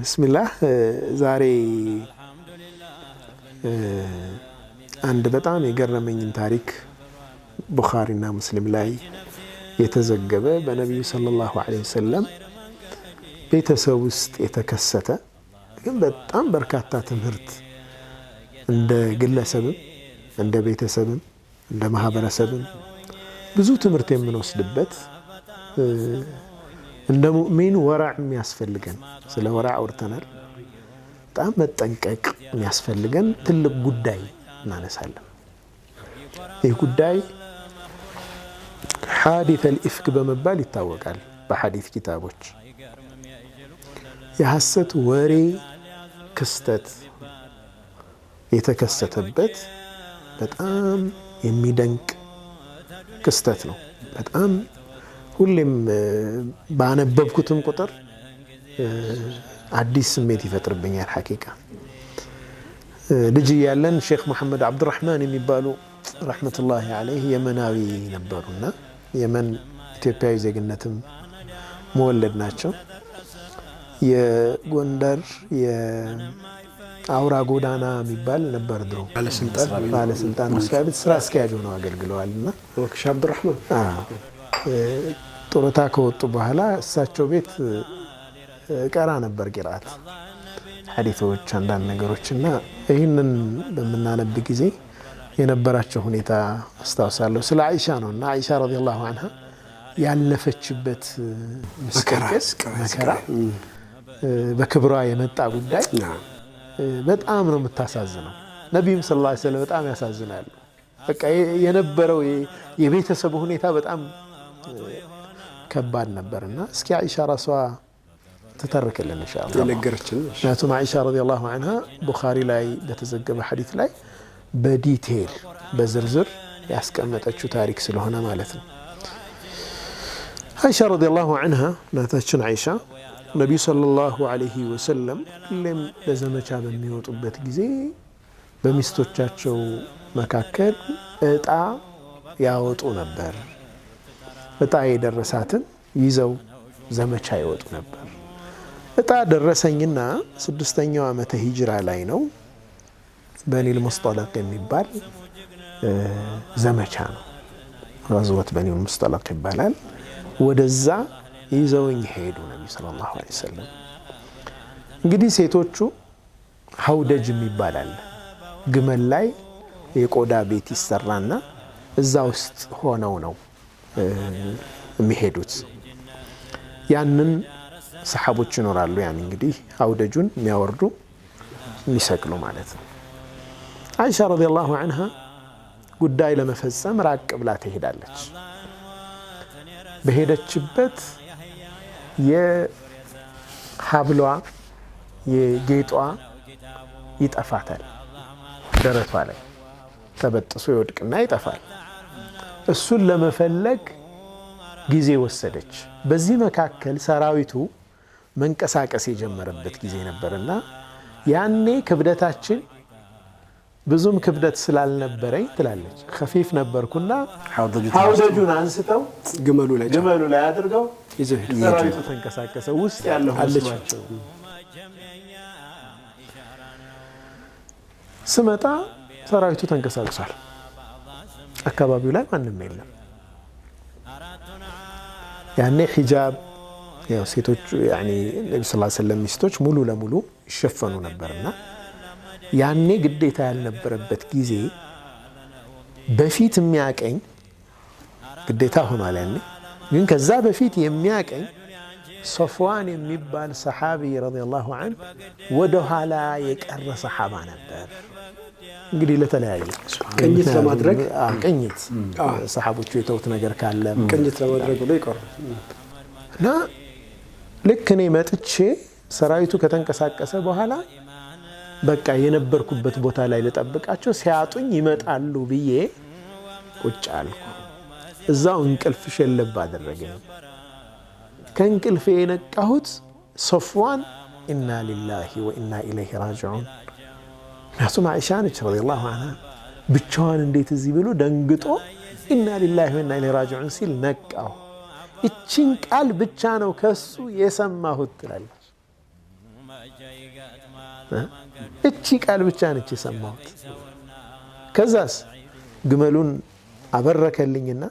ብስሚላህ ዛሬ አንድ በጣም የገረመኝን ታሪክ ቡኻሪና ሙስሊም ላይ የተዘገበ በነብዩ ሰለላሁ ዐለይሂ ወሰለም ቤተሰብ ውስጥ የተከሰተ ግን በጣም በርካታ ትምህርት እንደ ግለሰብም እንደ ቤተሰብም እንደ ማህበረሰብም ብዙ ትምህርት የምንወስድበት እንደ ሙእሚን ወራዕ የሚያስፈልገን ስለ ወራዕ አውርተናል። በጣም መጠንቀቅ የሚያስፈልገን ትልቅ ጉዳይ እናነሳለን። ይህ ጉዳይ ሐዲስ አልኢፍክ በመባል ይታወቃል። በሐዲስ ኪታቦች የሐሰት ወሬ ክስተት የተከሰተበት በጣም የሚደንቅ ክስተት ነው። በጣም ሁሌም ባነበብኩትም ቁጥር አዲስ ስሜት ይፈጥርብኛል። ሐቂቃ ልጅ ያለን ሼክ መሐመድ አብዱራህማን የሚባሉ ረሕመቱላሂ ዐለይህ የመናዊ ነበሩና የመን ኢትዮጵያዊ ዜግነትም መወለድ ናቸው። የጎንደር የአውራ ጎዳና የሚባል ነበር ድሮ ባለስልጣን መስሪያ ቤት ስራ አስኪያጅ ሆነው አገልግለዋልና ሼክ አብዱራህማን ጡረታ ከወጡ በኋላ እሳቸው ቤት ቀራ ነበር ቂራአት ሐዲሶች አንዳንድ ነገሮችና ይህንን በምናነብ ጊዜ የነበራቸው ሁኔታ አስታውሳለሁ። ስለ አይሻ ነውና አይሻ ረዲየላሁ ዐንሃ ያለፈችበት መከራ በክብሯ የመጣ ጉዳይ በጣም ነው የምታሳዝነው። ነቢዩም ሰለላሁ ዐለይሂ ወሰለም በጣም ያሳዝናሉ። በቃ የነበረው የቤተሰቡ ሁኔታ በጣም ከባድ ነበርና እስኪ አይሻ ራሷ ተተረከልን ኢንሻአላህ የነገረችን። ምክንያቱም አይሻ ረዲየላሁ ዐንሃ ቡኻሪ ላይ በተዘገበ ሐዲስ ላይ በዲቴል በዝርዝር ያስቀመጠችው ታሪክ ስለሆነ ማለት ነው። አይሻ ረዲየላሁ ዐንሃ እናታችን አይሻ ነቢዩ ሰለላሁ ዐለይሂ ወሰለም ሁሌም ለዘመቻ በሚወጡበት ጊዜ በሚስቶቻቸው መካከል እጣ ያወጡ ነበር። እጣ የደረሳትን ይዘው ዘመቻ ይወጡ ነበር። እጣ ደረሰኝና 6ኛው ዓመተ ሂጅራ ላይ ነው። በኒል ሙስጠለቅ የሚባል ዘመቻ ነው። ገዝወት በኒል ሙስጠለቅ ይባላል። ወደዛ ይዘውኝ ሄዱ ነብዩ ሰለላሁ ዐለይሂ ወሰለም። እንግዲህ ሴቶቹ ሀውደጅ የሚባል አለ። ግመል ላይ የቆዳ ቤት ይሰራና እዛ ውስጥ ሆነው ነው የሚሄዱት። ያንን ሰሓቦች ይኖራሉ። ያን እንግዲህ አውደጁን የሚያወርዱ የሚሰቅሉ ማለት ነው። አይሻ ረዲየላሁ ዐንሃ ጉዳይ ለመፈጸም ራቅ ብላ ትሄዳለች። በሄደችበት የሀብሏ የጌጧ ይጠፋታል። ደረቷ ላይ ተበጥሶ ይወድቅና ይጠፋል። እሱን ለመፈለግ ጊዜ ወሰደች። በዚህ መካከል ሰራዊቱ መንቀሳቀስ የጀመረበት ጊዜ ነበርና ያኔ ክብደታችን ብዙም ክብደት ስላልነበረኝ ትላለች ከፊፍ ነበርኩና ሀውደጁን አንስተው ግመሉ ላይ አድርገው ይዘው ሄዱ። ሰራዊቱ ተንቀሳቀሰ። ውስጥ ያለው አለቻቸው። ስመጣ ሰራዊቱ ተንቀሳቅሷል። አካባቢው ላይ ማንም የለም። ያኔ ሒጃብ ያው ሴቶች ያኔ ነብዩ ሰለላሁ ዐለይሂ ወሰለም ሚስቶች ሙሉ ለሙሉ ይሸፈኑ ነበርና ያኔ ግዴታ ያልነበረበት ጊዜ በፊት የሚያቀኝ ግዴታ ሆኗል። ያኔ ግን ከዛ በፊት የሚያቀኝ ሶፍዋን የሚባል ሰሓቢ ረዲየላሁ ዐንሁ ወደ ኋላ የቀረ ሰሓባ ነበር። እንግዲህ ለተለያየ ቅኝት ለማድረግ ቅኝት ሰሓቦቹ የተውት ነገር ካለ ቅኝት ለማድረግ ብሎ ይቀር እና ልክ እኔ መጥቼ ሰራዊቱ ከተንቀሳቀሰ በኋላ በቃ የነበርኩበት ቦታ ላይ ልጠብቃቸው ሲያጡኝ ይመጣሉ ብዬ ቁጭ አልኩ። እዛው እንቅልፍ ሸለብ አደረገኝ። ከእንቅልፌ የነቃሁት ሶፍዋን ኢና ሊላሂ ወኢና ኢለይሂ ራጂዑን ምክንያቱም አይሻ ነች ረዲየላሁ ዐንሃ ብቻዋን እንዴት እዚህ ብሎ ደንግጦ ኢና ሊላሂ ወኢና ኢለይሂ ራጂዑን ሲል ነቃሁ። እቺን ቃል ብቻ ነው ከሱ የሰማሁት ትላለች። እቺ ቃል ብቻ ነች የሰማሁት። ከዛስ ግመሉን አበረከልኝና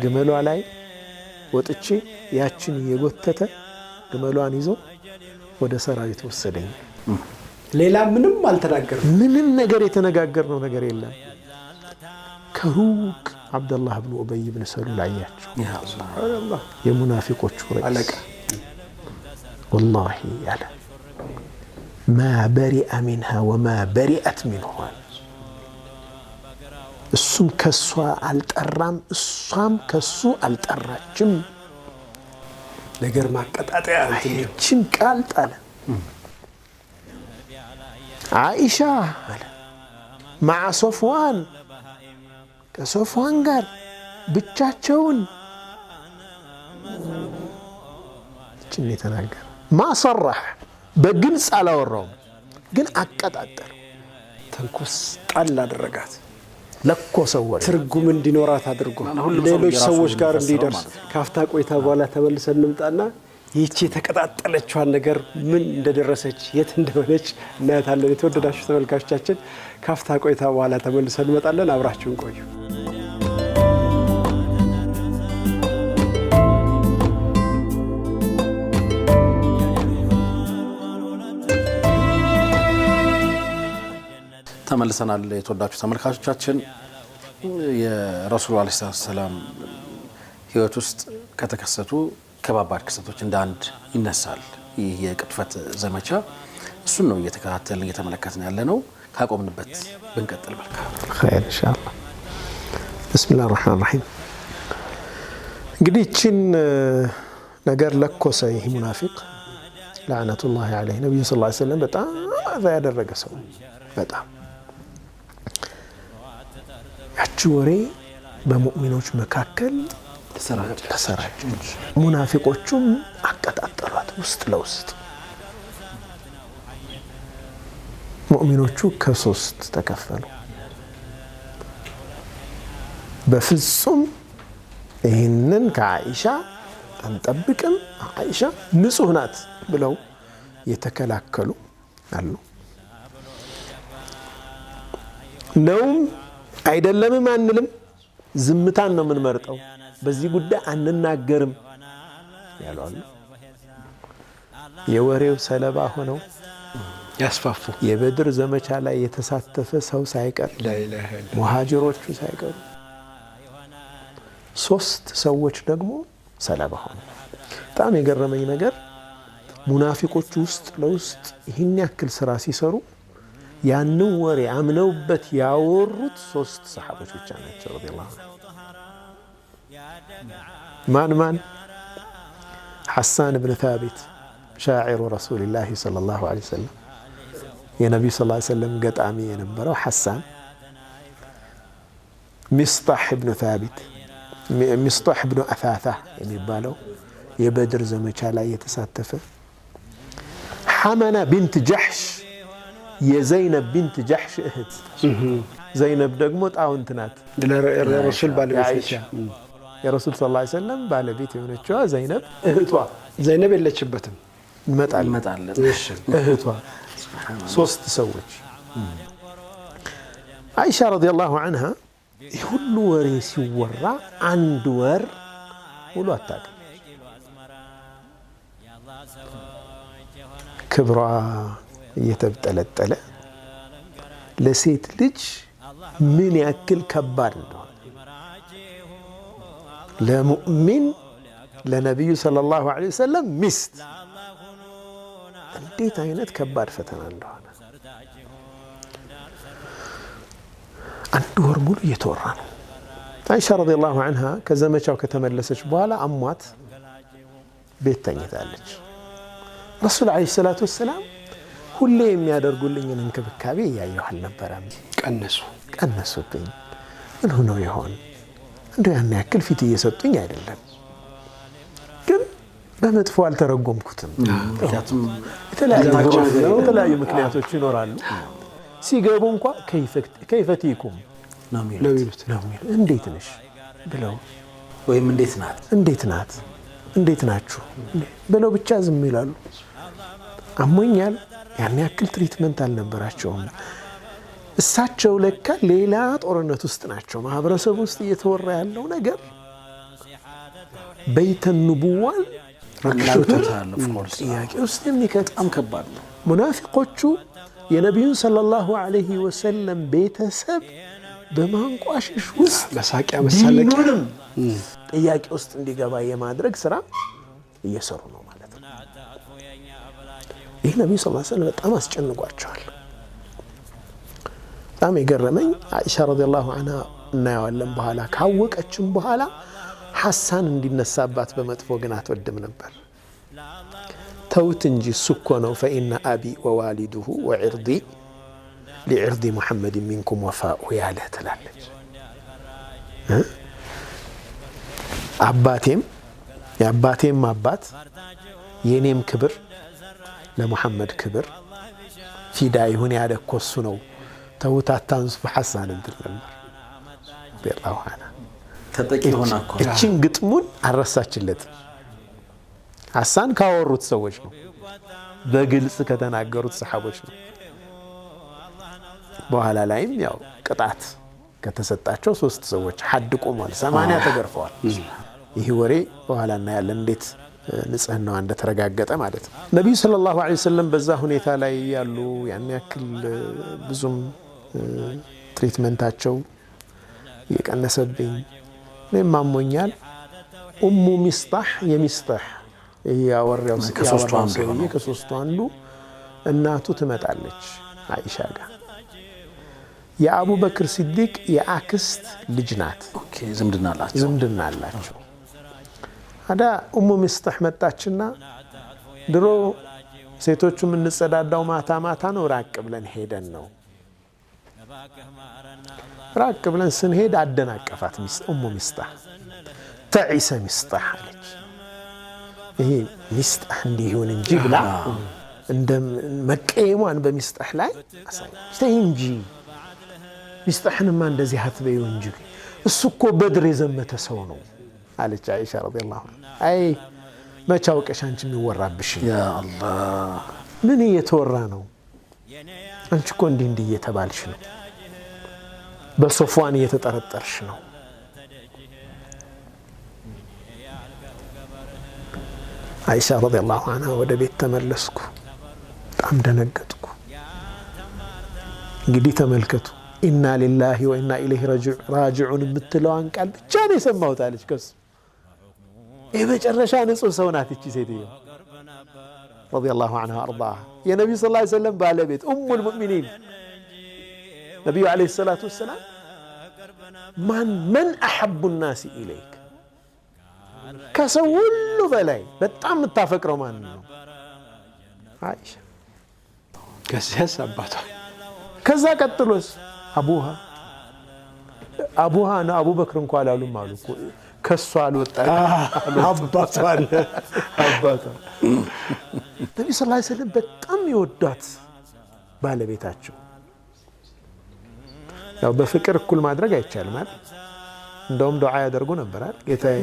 ግመሏ ላይ ወጥቼ ያችን እየጎተተ ግመሏን ይዞ ወደ ሰራዊት ወሰደኝ። ሌላ ምንም አልተናገርም። ምንም ነገር የተነጋገርነው ነገር የለም። ከሩቅ አብደላህ ብን ኡበይ ብን ሰሉል አያቸው። የሙናፊቆቹ ረኢስ ወላሂ ያለ ማ በሪአ ሚንሃ ወማ በሪአት ሚንሁ፣ እሱም ከሷ አልጠራም እሷም ከሱ አልጠራችም። ነገር ማቀጣጠያ ይችን ቃል ጣለ። አይሻ አለ መዓ ሶፍዋን፣ ከሶፍዋን ጋር ብቻቸውን ይችን የተናገረ ማሰራህ በግልጽ አላወራውም፣ ግን አቀጣጠሉ። ተንኮስ ጣል አደረጋት። ለኮሰው ወሬ ትርጉም እንዲኖራት አድርጎ ሌሎች ሰዎች ጋር እንዲደርስ። ካፍታ ቆይታ በኋላ ተመልሰን እንምጣና ይህቺ የተቀጣጠለችዋን ነገር ምን እንደደረሰች የት እንደሆነች እናያታለን። የተወደዳችሁ ተመልካቾቻችን ካፍታ ቆይታ በኋላ ተመልሰን እንመጣለን። አብራችሁን ቆዩ። ተመልሰናል። የተወዳችሁ ተመልካቾቻችን የረሱሉ ዓለይሂ ሰላም ህይወት ውስጥ ከተከሰቱ ከባባድ ክስተቶች እንደ አንድ ይነሳል ይህ የቅጥፈት ዘመቻ። እሱን ነው እየተከታተልን እየተመለከትን ያለ ነው። ካቆምንበት ብንቀጥል መልካም ኸይር ኢንሻአላህ። ቢስሚላሂር ረህማኒር ረሂም። እንግዲህ ይህችን ነገር ለኮሰ ይህ ሙናፊቅ ለዓነቱላሂ ዐለይህ። ነቢዩ ሰለላሁ ዐለይሂ ወሰለም በጣም አዛ ያደረገ ሰው በጣም ያቺ ወሬ በሙእሚኖች መካከል ተሰራጨች። ሙናፊቆቹም አቀጣጠሏት ውስጥ ለውስጥ። ሙእሚኖቹ ከሶስት ተከፈሉ። በፍጹም ይህንን ከአኢሻ አንጠብቅም፣ አኢሻ ንጹህ ናት ብለው የተከላከሉ አሉ። ነውም አይደለምም አንልም፣ ዝምታን ነው የምንመርጠው፣ በዚህ ጉዳይ አንናገርም ያሉ አሉ። የወሬው ሰለባ ሆነው ያስፋፉ የበድር ዘመቻ ላይ የተሳተፈ ሰው ሳይቀር ሙሃጅሮቹ ሳይቀሩ 3 ሰዎች ደግሞ ሰለባ ሆኑ። በጣም የገረመኝ ነገር ሙናፊቆቹ ውስጥ ለውስጥ ይህን ያክል ስራ ሲሰሩ ያንን ወሬ አምነውበት ያወሩት 3 ሰሓቦች ብቻ ናቸው ረዲየላሁ ዐንሁ። ማን? ሐሳን ብን ታቢት ሻዒሩ ረሱሊላሂ ሰለላሁ ዐለይሂ ወሰለም፣ የነቢዩ ሰለላሁ ዐለይሂ ወሰለም ገጣሚ የነበረው ሐሳን። ሚስጣሕ ብኑ ታቢት፣ ሚስጣሕ ብኑ አታታ የሚባለው የበድር ዘመቻ ላይ የተሳተፈ። ሐመና ቢንት ጃሕሽ የዘይነብ ቢንት ጃሕሽ እህት። ዘይነብ ደግሞ ጣውንት ናት፣ ለረሱል ባለቤት የረሱል ሰለላሁ ዐለይሂ ወሰለም ባለቤት የሆነችዋ ዘይነብ እህቷ። ዘይነብ የለችበትም፣ እንመጣለን። እህቷ። 3 ሰዎች። አይሻ ረዲየላሁ ዐንሃ ሁሉ ወሬ ሲወራ 1 ወር ሙሉ አታውቅም። ክብሯ እየተብጠለጠለ ለሴት ልጅ ምን ያክል ከባድ እንደሆነ ለሙእሚን ለነቢዩ ሰለላሁ ዐለይሂ ወሰለም ሚስት እንዴት አይነት ከባድ ፈተና እንደሆነ 1 ወር ሙሉ እየተወራ ነው። አይሻ ረዲየላሁ ዐንሃ ከዘመቻው ከተመለሰች በኋላ አሟት ቤት ተኝታለች። ረሱል ዐለይሂ ሰላቱ ወሰላም ሁሌ የሚያደርጉልኝን እንክብካቤ እያየሁ አልነበረም። ቀነሱብኝ። ምን ሆነው ይሆን? እንደው ያን ያክል ፊት እየሰጡኝ አይደለም፣ ግን በመጥፎ አልተረጎምኩትም። የተለያዩ ምክንያቶች ይኖራሉ። ሲገቡ እንኳ ከይፈቲኩም ነው የሚሉት። እንዴት ነሽ ብለው ወይም እንዴት ናት እንዴት ናችሁ ብለው ብቻ ዝም ይላሉ። አሞኛል። ያን ያክል ትሪትመንት አልነበራቸውም። እሳቸው ለካ ሌላ ጦርነት ውስጥ ናቸው። ማህበረሰብ ውስጥ እየተወራ ያለው ነገር በይተ ንቡዋን ጥያቄ ውስጥ የሚከት በጣም ከባድ ነው። ሙናፊቆቹ የነቢዩን ሰለላሁ ዐለይሂ ወሰለም ቤተሰብ በማንቋሸሽ ውስጥ መሳቂያ መሳለቂያ ጥያቄ ውስጥ እንዲገባ የማድረግ ስራ እየሰሩ ነው ማለት ነው። ይህ ነቢዩ ሰለላሁ ዐለይሂ ወሰለም በጣም አስጨንቋቸዋል። በጣም የገረመኝ አይሻ ረዲየላሁ ዐንሃ እናየዋለን በኋላ ካወቀችም በኋላ ሐሳን እንዲነሳባት በመጥፎ ግን አትወድም ነበር። ተውት እንጂ እሱ እኮ ነው ፈኢነ አቢ ወዋሊዱሁ ወዕርዲ ሊዕርዲ ሙሐመድ ሚንኩም ወፋኡ ያለ ትላለች። አባቴም የአባቴም አባት የኔም ክብር ለሙሐመድ ክብር ፊዳ ይሁን ያለ እኮ እሱ ነው። ተውት አታንሱ ሐሳን እንትን ነበር ረዲየላሁ ዐንሃ። ተጠቂ ሆና እኮ እቺን ግጥሙን አረሳችለትም። ሐሳን ካወሩት ሰዎች ነው፣ በግልጽ ከተናገሩት ሰሓቦች ነው። በኋላ ላይም ያው ቅጣት ከተሰጣቸው 3 ሰዎች ሐድ ቆሟል፣ 80 ተገርፈዋል። ይህ ወሬ በኋላ እናያለን እንዴት ንጽህናዋ እንደተረጋገጠ ማለት ነው። ነቢዩ ሰለላሁ ዐለይሂ ወሰለም በዛ ሁኔታ ላይ ያሉ ያን ያክል ብዙም ትሪትመንታቸው የቀነሰብኝ እኔም አሞኛል። ኡሙ ሚስጣህ የሚስጣህ ያወራው ከሶስቱ አንዱ እናቱ ትመጣለች አይሻ ጋር። የአቡበክር ሲዲቅ የአክስት ልጅ ናት። ኦኬ ዝምድና አላቸው። አዳ ኡሙ ሚስጣህ መጣችና ድሮ ሴቶቹ የምንጸዳዳው ማታ ማታ ነው፣ ራቅ ብለን ሄደን ነው። ራቅ ብለን ስንሄድ አደናቀፋት ኡሙ ሚስጣህ። ተዒሰ ሚስጣህ አለች። ይሄ ሚስጣህ እንዲሆን እንጂ ብላ እንደ መቀየሟን በሚስጣህ ላይ አሳየች። ተይ እንጂ ሚስጣህንማ እንደዚህ አትበይው እንጂ እሱ እኮ በድር የዘመተ ሰው ነው አለች አይሻ ረዲየላሁ ዐንሃ። አይ መቼ አውቀሽ አንቺ የሚወራብሽ ያ አላህ፣ ምን እየተወራ ነው? አንቺ እኮ እንዲህ እየተባልሽ ነው፣ በሶፍዋን እየተጠረጠርሽ ነው። አይሻ ረዲየላሁ ዐንሃ ወደ ቤት ተመለስኩ። በጣም ደነገጥኩ። እንግዲህ ተመልከቱ፣ ኢና ሊላሂ ወኢና ኢለይሂ ራጂዑን የምትለዋን ቃል ብቻ ነው የሰማሁት አለች። ከሱ የመጨረሻ ንጹህ ሰው ናት እቺ ሴትዮ ረዲየላሁ ዐንሃ አርዳሃ። የነቢዩ ሰለላሁ ዐለይሂ ወሰለም ባለቤት ኡሙል ሙእሚኒን ነቢዩ ዐለይሂ ሰላቱ ወሰላም መን አሐቡ ናሲ ኢለይክ፣ ከሰው ሁሉ በላይ በጣም የምታፈቅረው ማን ነው? አይሻ። ከዚያስ አባቷ፣ ከዛ ቀጥሎስ አቡሃ ነው። አቡበክር እንኳ አላሉም አሉ እኮ ከሷ አልወጣ አባቷ ነቢ ሰለላሁ ዐለይሂ ወሰለም በጣም ይወዷት ባለቤታቸው። ያው በፍቅር እኩል ማድረግ አይቻልም አይደል? እንደውም ዱዓ ያደርጉ ነበር አይደል? ጌታዬ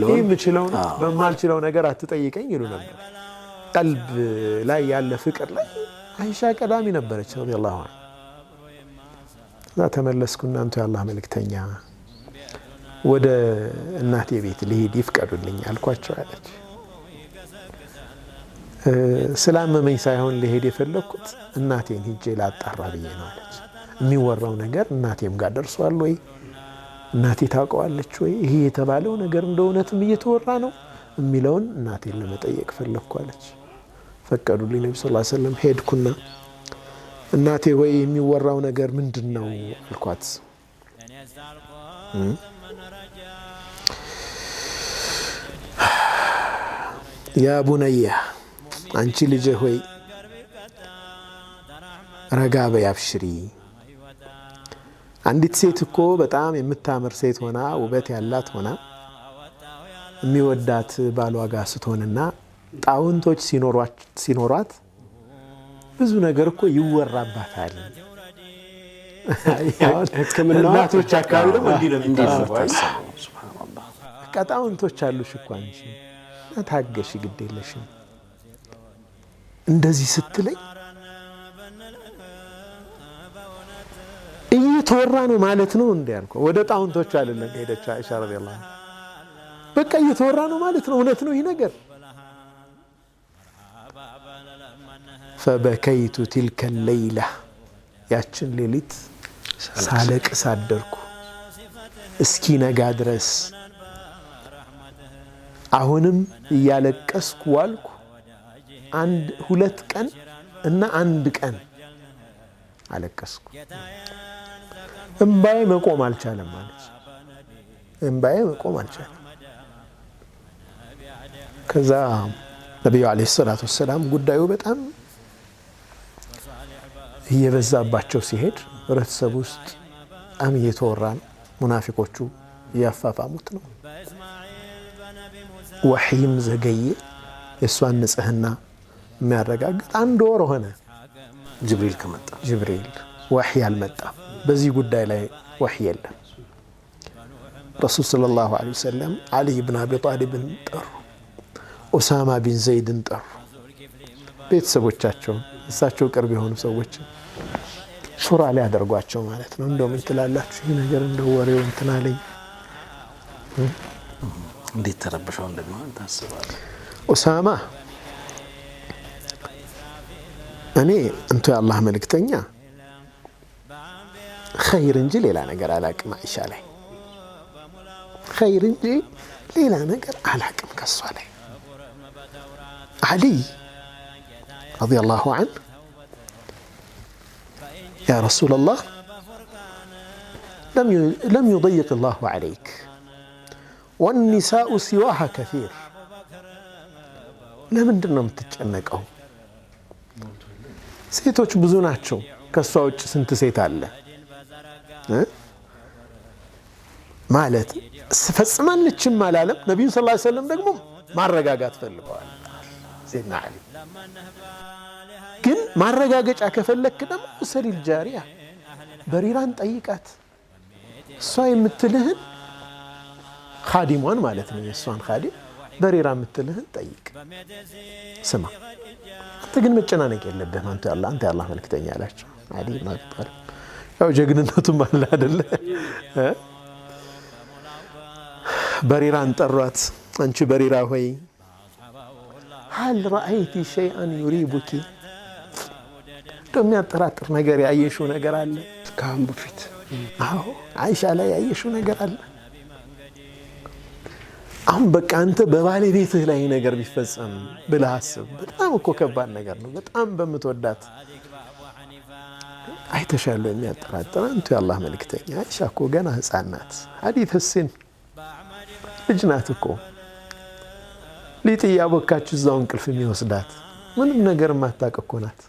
ይህ የምችለው በማልችለው ነገር አትጠይቀኝ ይሉ ነበር። ቀልብ ላይ ያለ ፍቅር ላይ አይሻ ቀዳሚ ነበረች ረዲየላሁ ዐንሃ። እዛ ተመለስኩ። እናንተ የአላህ መልእክተኛ ወደ እናቴ ቤት ልሄድ ይፍቀዱልኝ አልኳቸው አለች። ስላመመኝ ሳይሆን ልሄድ የፈለግኩት እናቴን ሂጄ ላጣራ ብዬ ነው አለች። የሚወራው ነገር እናቴም ጋር ደርሷል ወይ? እናቴ ታውቀዋለች ወይ? ይሄ የተባለው ነገር እንደ እውነትም እየተወራ ነው የሚለውን እናቴን ለመጠየቅ ፈለግኩ አለች። ፈቀዱልኝ። ነቢ ሰለላሁ ዐለይሂ ወሰለም ሄድኩና እናቴ ወይ የሚወራው ነገር ምንድን ነው አልኳት። ያ ቡነያ አንቺ ልጄ ሆይ ረጋ በይ አብሽሪ። አንዲት ሴት እኮ በጣም የምታምር ሴት ሆና ውበት ያላት ሆና የሚወዳት ባሏ ጋር ስትሆንና ጣውንቶች ሲኖሯት ብዙ ነገር እኮ ይወራባታል። እናቶች አካባቢ ደግሞ እንዲህ ነው የሚታሰበው። ጣውንቶች አሉሽ እኮ አንቺ ታገሺ፣ ግድ የለሽም። እንደዚህ ስትለኝ እየተወራ ነው ማለት ነው እንዴ አልኩ። ወደ ጣውንቶቹ አይደለም ሄደች አይሻ ረዲየላሁ ዐንሃ። በቃ እየተወራ ነው ማለት ነው፣ እውነት ነው ይህ ነገር። ፈበከይቱ ቲልከ ሌይላ ያችን ሌሊት ሳለቅስ አደርኩ እስኪ ነጋ ድረስ። አሁንም እያለቀስኩ ዋልኩ። 2 ቀን እና 1 ቀን አለቀስኩ። እምባዬ መቆም አልቻለም ማለት እምባዬ መቆም አልቻለም። ከዛ ነቢዩ ዓለይሂ ሰላቱ ወሰላም ጉዳዩ በጣም እየበዛባቸው ሲሄድ ህብረተሰብ ውስጥ በጣም እየተወራ ነው። ሙናፊቆቹ እያፋፋሙት ነው። ወሕይም ዘገየ። የእሷን ንጽህና የሚያረጋግጥ 1 ወር ሆነ ጅብሪል ከመጣ። ጅብሪል ወሕይ አልመጣም። በዚህ ጉዳይ ላይ ወሕይ የለም። ረሱል ሰለላሁ ዐለይሂ ወሰለም ዓሊ ብን አቢ ጣሊብን ጠሩ፣ ኡሳማ ቢን ዘይድን ጠሩ። ቤተሰቦቻቸውን እሳቸው ቅርብ የሆኑ ሰዎችን ሹራ ላይ ያደርጓቸው ማለት ነው። እንደው ምን ትላላችሁ ይህ ነገር እንደው ወሬው እንትን አለኝ። እንዴት ተረብሸው እንደሚሆን ታስባለህ? ኡሳማ እኔ እንቱ የአላህ መልእክተኛ ኸይር እንጂ ሌላ ነገር አላቅም። አይሻ ላይ ኸይር እንጂ ሌላ ነገር አላቅም ከሷ ላይ። ዓሊ ረዲየላሁ ዐንሁ ያ ረሱለላህ ለም ዩضይቅ ላሁ ዐለይክ ወኒሳኡ ሲዋሃ ከሲር። ለምንድን ነው የምትጨነቀው? ሴቶች ብዙ ናቸው፣ ከሷ ውጭ ስንት ሴት አለ ማለት ፈጽማለችም አላለም። ነቢዩ ሰለላሁ ዐለይሂ ወሰለም ደግሞ ማረጋጋት ፈልገዋል። ሴድና ዓሊ ግን ማረጋገጫ ከፈለክ ደግሞ ሰሊል ጃሪያ በሪራን ጠይቃት፣ እሷ የምትልህን ኻዲሟን ማለት ነው፣ የእሷን ኻዲም በሪራ የምትልህን ጠይቅ፣ ስማ። አንተ ግን መጨናነቅ የለብህም አንተ የአላህ መልክተኛ አላቸው። ዓሊ ብን አቢ ጣሊብ ያው ጀግንነቱም አለ አይደለ? በሪራን ጠሯት። አንቺ በሪራ ሆይ ሀል ረአይቲ ሸይአን ዩሪቡኪ፣ የሚያጠራጥር ነገር ያየሽው ነገር አለ ከአሁን በፊት? አዎ አይሻ ላይ ያየሽው ነገር አለ? አሁን በቃ አንተ በባለቤትህ ላይ ነገር ቢፈጸም ብለህ አስብ። በጣም እኮ ከባድ ነገር ነው። በጣም በምትወዳት አይተሻሉ የሚያጠራጥር አንቱ የአላህ መልክተኛ። አይሻ እኮ ገና ህፃን ናት። ሐዲት ሲን ልጅ ናት እኮ ሊጥ እያቦካች እዛው እንቅልፍ የሚወስዳት ምንም ነገር የማታውቅ እኮ ናት።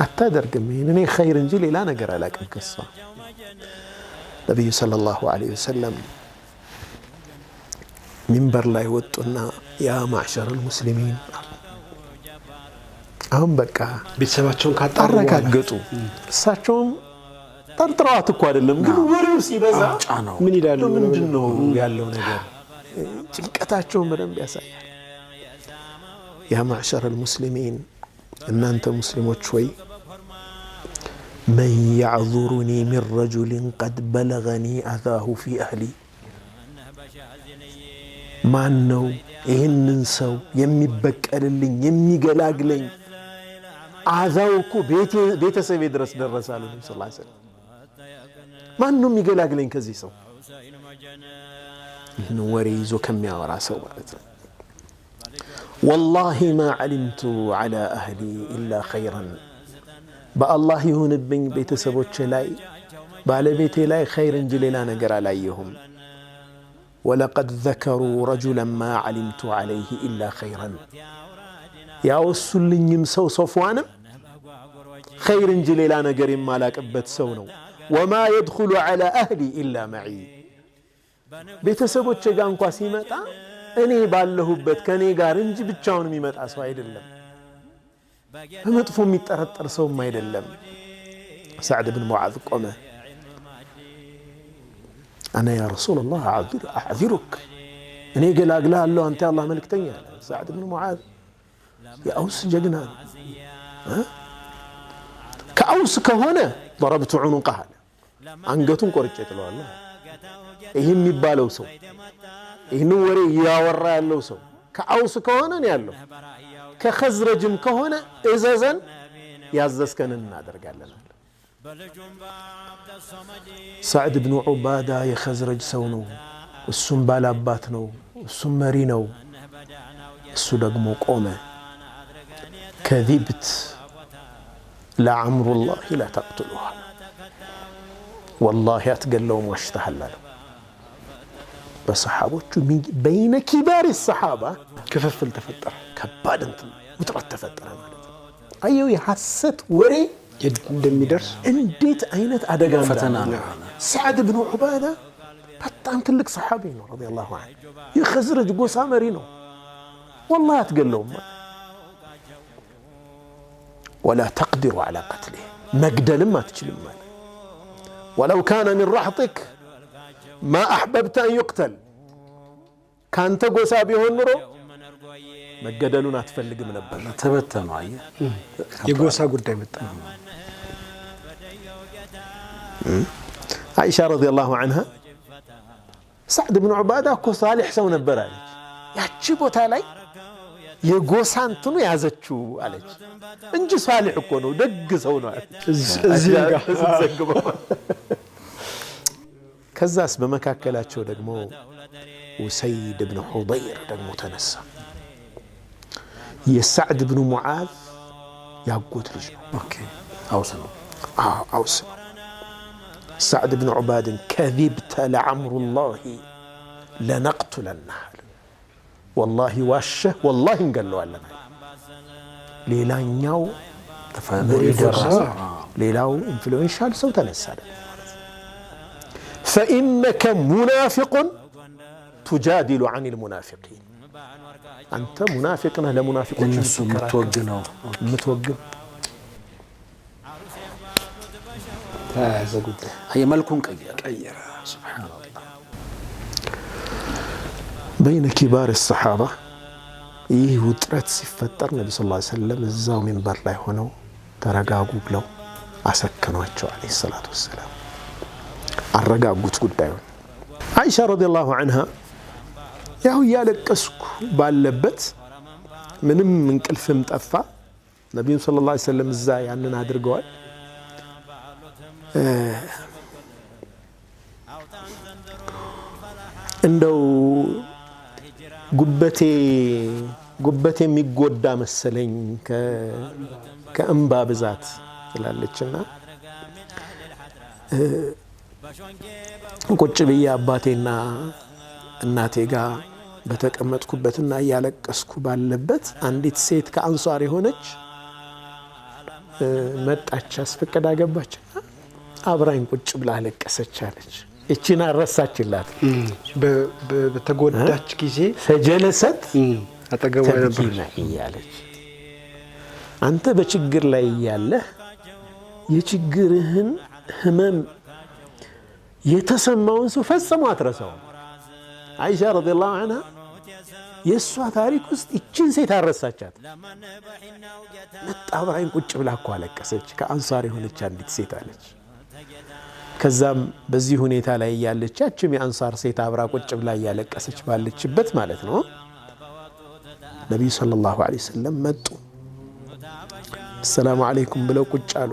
አታደርግም ይሄን። እኔ ኸይር እንጂ ሌላ ነገር አላውቅም ከሷ። ነቢዩ ሰለላሁ ዐለይሂ ወሰለም ሚንበር ላይ ወጡና ያ ማዕሸረል ሙስሊሚን፣ አሁን በቃ ቤተሰባቸውን ካጣረጋገጡ እሳቸውም ጠርጥረዋት እኮ አይደለም፣ ግን ወሬው ሲበዛ ምን ይላሉ? ምንድን ነው ያለው ነገር? ጭንቀታቸውን በደንብ ያሳያል። ያ ማዕሸረል ሙስሊሚን፣ እናንተ ሙስሊሞች ሆይ መን ያዕዙሩኒ ሚን ረጁሊን ቀድ በለገኒ አዛሁ ፊ አህሊ፣ ማን ነው ይህንን ሰው የሚበቀልልኝ የሚገላግለኝ? አዛው እኮ ቤተሰቤ ድረስ ደረሳሉ። ነብዩ ሰለላሁ ዐለይሂ ወሰለም ማን ነው የሚገላግለኝ ከዚህ ሰው? ይህን ወሬ ይዞ ከሚያወራ ሰው ማለት ነው። ወላሂ ማ ዓሊምቱ ዐላ አህሊ ኢላ ኸይረን፣ በአላህ ይሁንብኝ ቤተሰቦቼ ላይ ባለቤቴ ላይ ኸይር እንጂ ሌላ ነገር አላየሁም። ወለቀድ ዘከሩ ረጁለን ማ ዓሊምቱ ዐለይህ ኢላ ኸይረን፣ ያወሱልኝም ሰው ሶፍዋንም ኸይር እንጂ ሌላ ነገር የማላቅበት ሰው ነው። ወማ የድኹሉ ዐላ አህሊ ኢላ መዒ፣ ቤተሰቦቼ ጋር እንኳ ሲመጣ እኔ ባለሁበት ከእኔ ጋር እንጂ ብቻውን የሚመጣ ሰው አይደለም። በመጥፎ የሚጠረጠር ሰውም አይደለም። ሰዕድ ብን ሙዓዝ ቆመ። አነ ያ ረሱለላህ አዕዚሩክ፣ እኔ ገላግልሃለሁ አንተ የአላህ መልክተኛ። ሰዕድ ብን ሙዓዝ የአውስ ጀግና ነው። ከአውስ ከሆነ ضربت عنقه አንገቱን ቆርጬ ጥለዋለሁ። ይህ የሚባለው ሰው ይህን ወሬ ያወራ ያለው ሰው ከአውስ ከሆነ ነው ያለው። ከኸዝረጅም ከሆነ እዘዘን ያዘዝከንን እናደርጋለን። ሳዕድ ብኑ ዑባዳ የኸዝረጅ ሰው ነው። እሱም ባላባት ነው። እሱም መሪ ነው። እሱ ደግሞ ቆመ። ከዚብት ለዐምሩላህ ላ ተቅትሉሃ ወላሂ አትገለውም ዋሽተሃል አለው። በሰሓቦቹ በይነ ኪባር ሰሓባ ክፍፍል ተፈጠረ። ከባድ እንትን ውጥረት ተፈጠረ ማለት ነው። አየው የሐሰት ወሬ እንደሚደርስ እንዴት አይነት አደጋ ፈተና ነው። ሳዕድ ብኑ ዑባዳ በጣም ትልቅ ሰሓቢ ነው ረዲየላሁ ዐንሁ። የኸዝረጅ ጎሳ መሪ ነው። ወላሂ አትገለውም ወላ ተቅዲሩ ዐላ ቀትሊህ መግደልም አትችልም ማለት ወለው ካነ ሚን ረሕጢክ ማ አሕበብተ አን ዩቅተል ካንተ ጎሳ ቢሆን ኑሮ መገደሉን አትፈልግም ነበር። ተበተኑ። አየህ የጎሳ ጉዳይ መጣ። አይሻ ረዲየላሁ ዐንሃ ሳዕድ ብን ዑባዳ እኮ ሳሊሕ ሰው ነበር አለች። ያቺ ቦታ ላይ የጎሳ እንትኑ ያዘችው አለች እንጂ ሳሊሕ እኮ ነው ደግ ሰው ነው አለች። እዚህ ጋር ከዛስ በመካከላቸው ደግሞ ኡሰይድ ብን ሑደይር ደግሞ ተነሳ። የሳዕድ ብን ሙዓዝ ያጎት ልጅ ነው። አውስ ነው። አውስ ነው። ሳዕድ ብን ዑባድን ከዚብተ ለዐምሩላሂ ለነቅቱለናህ ወላሂ ዋሸህ ወላሂ እንገለዋለን። ሌላኛው ሌላው ኢንፍሉዌንሻል ሰው ተነሳ። ፈኢነከ ሙናፊቁን ቱጃዲሉ ዐኒል ሙናፊቂን አንተ ሙናፊቅ ነህ፣ ለሙናፊቆች የምትወግነው የምትወግን ተያዘ ጉዳይ የመልኩን ቀየረ። ሱብሓነላህ። በይነ ኪባር ሰሓባ ይህ ውጥረት ሲፈጠር ነቢ ስ ላ ሰለም እዛው ሚንበር ላይ ሆነው ተረጋጉ ብለው አሰከኗቸው ዓለይሂ ሰላቱ ወሰላም። አረጋጉት ጉዳዩን። አይሻ ረዲየላሁ ዐንሃ ያው እያለቀስኩ ባለበት ምንም እንቅልፍም ጠፋ። ነቢዩም ሰለላሁ ዐለይሂ ወሰለም እዛ ያንን አድርገዋል። እንደው ጉበቴ የሚጎዳ መሰለኝ ከእንባ ብዛት ትላለችና ቁጭ ብዬ አባቴና እናቴ ጋር በተቀመጥኩበትና እያለቀስኩ ባለበት አንዲት ሴት ከአንሷር የሆነች መጣች። አስፈቅዳ ገባችና አብራኝ ቁጭ ብላ አለቀሰች አለች። እቺን አረሳችላት። በተጎዳች ጊዜ ፈጀለሰት አጠገቧ ነበር እያለች አንተ በችግር ላይ እያለህ የችግርህን ህመም የተሰማውን ሰው ፈጽሞ አትረሳውም። አይሻ ረዲየላሁ ዐንሃ የእሷ ታሪክ ውስጥ ይችን ሴት አረሳቻት። መጣ አብራኝ ቁጭ ብላ እኮ አለቀሰች። ከአንሷር የሆነች አንዲት ሴት አለች። ከዛም በዚህ ሁኔታ ላይ እያለች ያችም የአንሳር ሴት አብራ ቁጭ ብላ እያለቀሰች ባለችበት ማለት ነው ነቢዩ ሰለላሁ ዐለይሂ ወሰለም መጡ። ሰላሙ አለይኩም ብለው ቁጭ አሉ።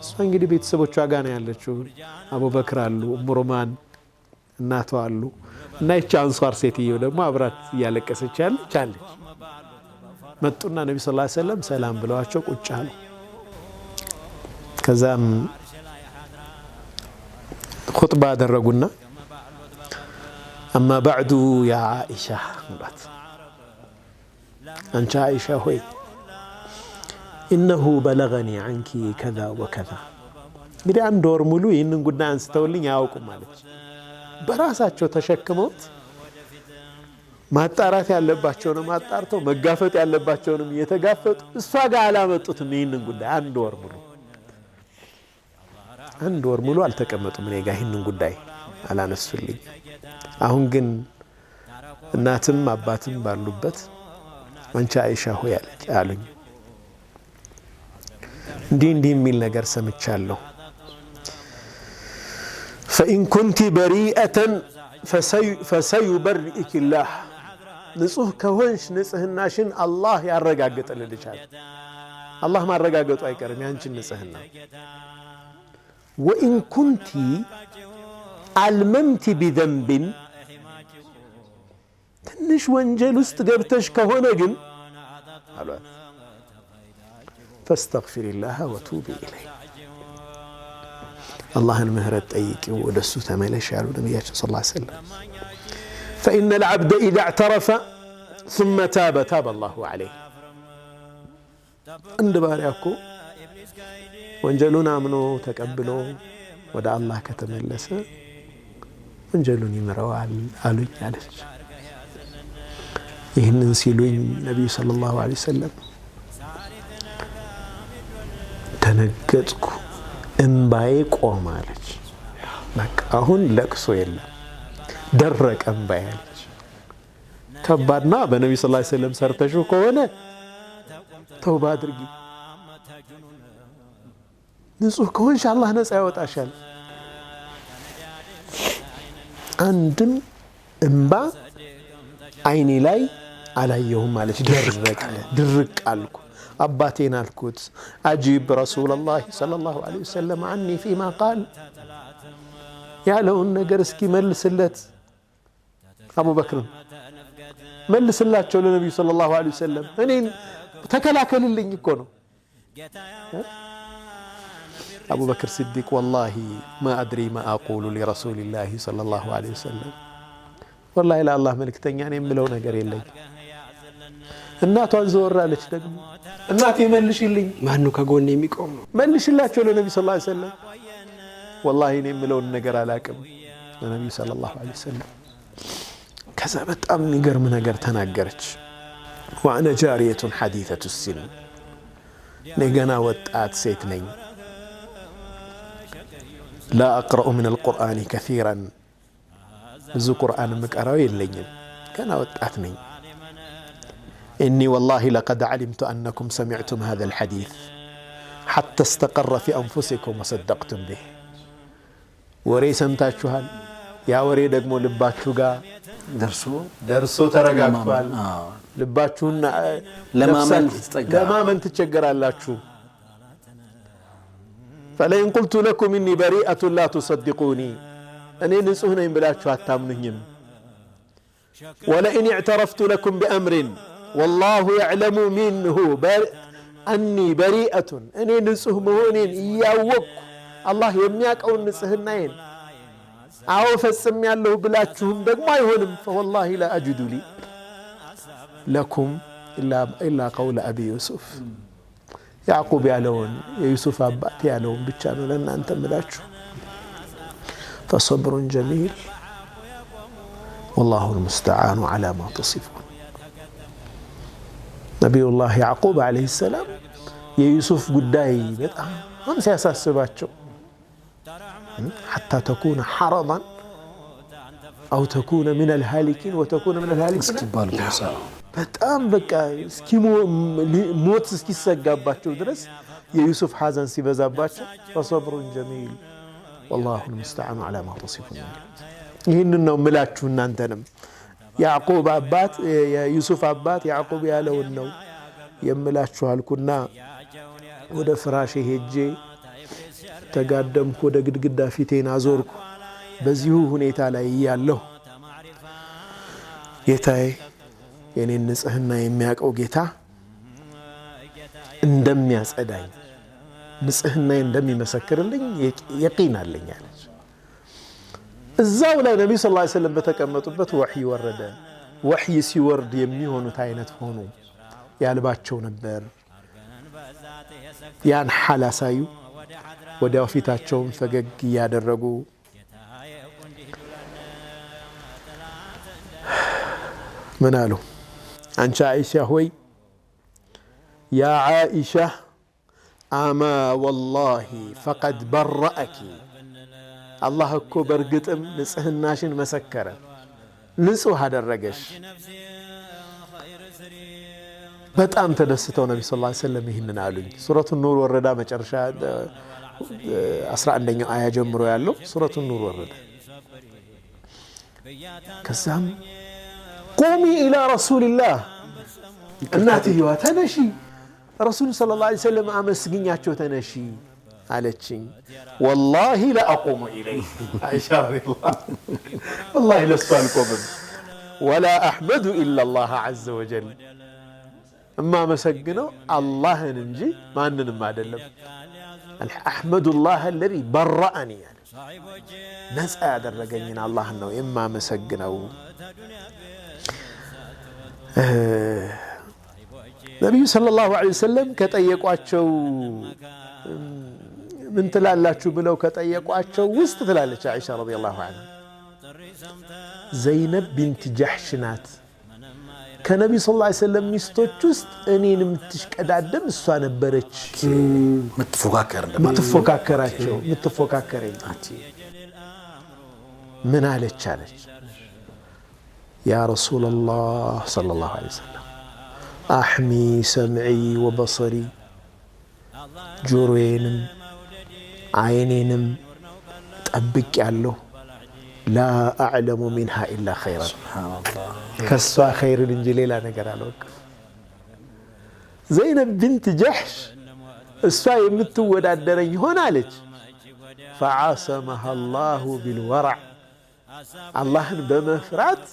እሷ እንግዲህ ቤተሰቦቿ ጋር ነው ያለችው። አቡበክር አሉ፣ ኡሙ ሩማን እናቷ አሉ እና ይቺ አንሷር ሴትየው ደግሞ አብራት እያለቀሰች ያለች አለች። መጡና ነቢዩ ሰለላሁ ዐለይሂ ወሰለም ሰላም ብለዋቸው ቁጭ አሉ። ከዛም ኹጥባ አደረጉና አማ ባዕዱ ያ ዓኢሻ አሏት። አንቺ ዓኢሻ ሆይ ኢነሁ በለገኒ ዐንኪ ከዛ ወከዛ። እንግዲህ አንድ ወር ሙሉ ይህንን ጉዳይ አንስተውልኝ አያውቁም ማለች። በራሳቸው ተሸክመውት ማጣራት ያለባቸውንም አጣርተው መጋፈጥ ያለባቸውንም እየተጋፈጡ እሷ ጋር አላመጡትም። ይህንን ጉዳይ አንድ ወር ሙሉ አልተቀመጡም። እኔ ጋር ይህንን ጉዳይ አላነሱልኝ። አሁን ግን እናትም አባትም ባሉበት አንቺ አይሻ ሆይ አሉኝ እንዲህ የሚል ነገር ሰምቻለሁ فإن كنت بريئة فسيبرئك الله ንጹህ ከሆንሽ ንጽህናሽን አላህ ያረጋግጥልሻል አላህ ማረጋገጡ አይቀርም ያንቺን ንጽህና وإن كنت علممت بذنب ትንሽ ወንጀል ውስጥ ገብተሽ ከሆነ ግን አሏት فاستغفر الله وتوبي إليه አላህን ምህረት ጠይቂው ወደሱ ተመለሽ ያሉ ነብያችን ሰለላሁ ዐለይሂ ወሰለም فإن العبد إذا اعترف ثم تاب الله عليه عند بارياكو ወንጀሉን አምኖ ተቀብሎ ወደ አላህ ከተመለሰ ወንጀሉን ይምረዋል አሉኝ አለች ይህንን ሲሉኝ ነብዩ ሰለላሁ ዐለይሂ ወሰለም ተነገጥኩ እንባዬ ቆመ አለች በቃ አሁን ለቅሶ የለም ደረቀ እንባዬ አለች ከባድና በነብዩ ሰለላሁ ዐለይሂ ወሰለም ሰርተሽው ከሆነ ተውባ አድርጊ ንጹህ ከሆንሽ አላህ ነፃ ያወጣሻል አንድም እንባ አይኔ ላይ አላየሁም ማለች ደረቀ ድርቅ አልኩ አባቴን አልኩት አጂብ ረሱላህ ሰለላሁ ዐለይሂ ወሰለም عني فيما قال ያለውን ነገር እስኪ መልስለት አቡበክር መልስላቸው ለነብዩ ሰለላሁ ዐለይሂ ወሰለም እኔን ተከላከልልኝ እኮ ነው أبو بكر الصديق والله ما أدري ما أقول لرسول الله صلى الله عليه وسلم والله إلا الله ملك تنياني ملونا قريل لي الناتو أنزور رالك دقم الناتي ملش اللي ما أنه كقولني ميكم ملش الله تقول النبي صلى الله عليه وسلم والله إني ملونا قرى لكم النبي صلى الله عليه وسلم كذبت أمني قر من قر تناقرش وأنا جارية حديثة السن نيقنا وطات سيتنين لا أقرأ من القرآن كثيرا ذو قرآن مكأراوي اللين كان وطاتني إني والله لقد علمت أنكم سمعتم هذا الحديث حتى استقر في أنفسكم وصدقتم به وري سمتاچوال يا وري دغمو لباچو غا درسو ترغاغفال لباچونا لمامن تچگرالاچو فلئن قلت لكم إني بريئة لا تصدقوني أني نصحنا إن بلاچو أتامنهم ولئن اعترفت لكم بأمر والله يعلم منه أني بريئة أني نصح مهونين إياوك الله يمياك أو نصحنين أو فسمي الله بلاچهم دق ما يهونم فوالله لا أجد لي لكم إلا قول أبي يوسف يعقوب يعلون يوسف أبات يعلون بتشانو لأن أنت ملاچو فصبر جميل والله المستعان على ما تصفون نبي الله يعقوب عليه السلام يوسف قداي بتأم سياسة سباتشو حتى تكون حرضا أو تكون من الهالكين وتكون من الهالكين በጣም በቃ እስኪ ሞት እስኪ ሰጋባቸው ድረስ የዩሱፍ ሐዘን ሲበዛባቸው فصبر جميل والله المستعان على ما تصفون ይህንን ነው ምላችሁ እናንተንም ያዕቆብ አባት የዩሱፍ አባት ያዕቆብ ያለውን ነው የምላችሁ አልኩና ወደ ፍራሽ ሄጄ ተጋደምኩ ወደ ግድግዳ ፊቴን አዞርኩ በዚሁ ሁኔታ ላይ ያለው ጌታዬ የኔን ንጽህና የሚያቀው ጌታ እንደሚያጸዳኝ ንጽህና እንደሚመሰክርልኝ የቂን አለኝ አለች እዛው ላይ ነብዩ ሰለላሁ ዐለይሂ ወሰለም በተቀመጡበት ወህይ ወረደ ወህይ ሲወርድ የሚሆኑት አይነት ሆኖ ያልባቸው ነበር ያን ሐላሳዩ ወዲያው ፊታቸውን ፈገግ ያደረጉ ምን አሉ አንቺ አይሻ ሆይ ያ አይሻ አማ ወላሂ ፈቀድ በረአኪ አላህ እኮ በርግጥም ንጽህናሽን መሰከረ ንጹህ አደረገሽ በጣም ተደስተው ነቢ ሰለላሁ ዐለይሂ ወሰለም ይህንን አሉኝ። ሱረቱ ኑር ወረዳ መጨረሻ 11ኛው አያ ጀምሮ ያለው ሱረቱ ኑር ወረዳ። ከዛም ቁሚ ኢላ ረሱልላህ እናትየዋ ተነሺ ረሱል ሰለላሁ ዐለይሂ ወሰለም አመስግኛቸው ተነሺ አለችኝ። ወላሂ ለአቁሙ ኢለይህ አይሻ ወላሂ ለሱ አልቆምም። ወላ አሕመዱ ኢለላህ ዐዘ ወጀል እማመሰግነው አላህን እንጂ ማንንም አይደለም። አሕመዱላህ አለዚ በረአኒ ያለ ነፃ ያደረገኝን አላህን ነው የማመሰግነው። ነቢዩ ሰለላሁ ዐለይሂ ወሰለም ከጠየቋቸው ምን ትላላችሁ ብለው ከጠየቋቸው ውስጥ ትላለች አይሻ ረዲየላሁ ዐንሃ ዘይነብ ቢንት ጃሕሽ ናት። ከነቢዩ ሰለላሁ ዐለይሂ ወሰለም ሚስቶች ውስጥ እኔን የምትሽቀዳደም እሷ ነበረች። የምትፎካከረኝ ምን አለች አለች ያ ረሱለላህ ሰለላሁ ዐለይሂ ወሰለም አሕሚ ሰምዒ ወበሰሪ ጆሮዬንም አይኔንም ጠብቅ ያለሁ ላ አዕለሙ ሚንሃ ኢላ ኸይረን ከሷ ኸይርን እንጂ ሌላ ነገር አላውቅም። ዘይነብ ቢንት ጃሕሽ እሷ የምትወዳደረኝ ሆናለች። ፈዓሰመሃ አላሁ ቢልወረዕ አላህን በመፍራት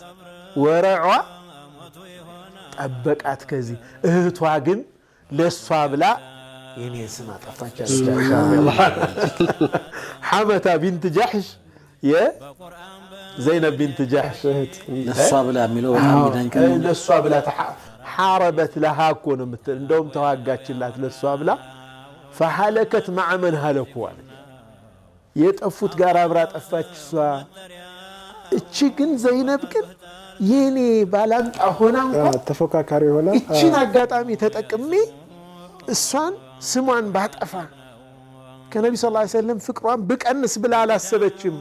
ወረጯ ጠበቃት። ከዚህ እህቷ ግን ለሷ ብላ የኔን ስም አጠፋች። ሐመታ ቢንት ጃሕሽ የዘይነብ ቢንት ጃሕሽ ለሷ ብላ የሚለው በጣም ይደንቅ ነው። ለሷ ብላ ሓረበት ለሃ እኮ ነው የምትል እንደውም ተዋጋችላት ለሷ ብላ ፈሐለከት መዐ መን ሀለኩ አለ የጠፉት ጋር አብራ ጠፋች እሷ። እቺ ግን ዘይነብ ግን የኔ ባላንጣ ሆና እንኳን ተፎካካሪ ሆና እቺን አጋጣሚ ተጠቅሜ እሷን ስሟን ባጠፋ ከነቢ ሰለላሁ ዐለይሂ ወሰለም ፍቅሯን ብቀንስ ብላ አላሰበችም።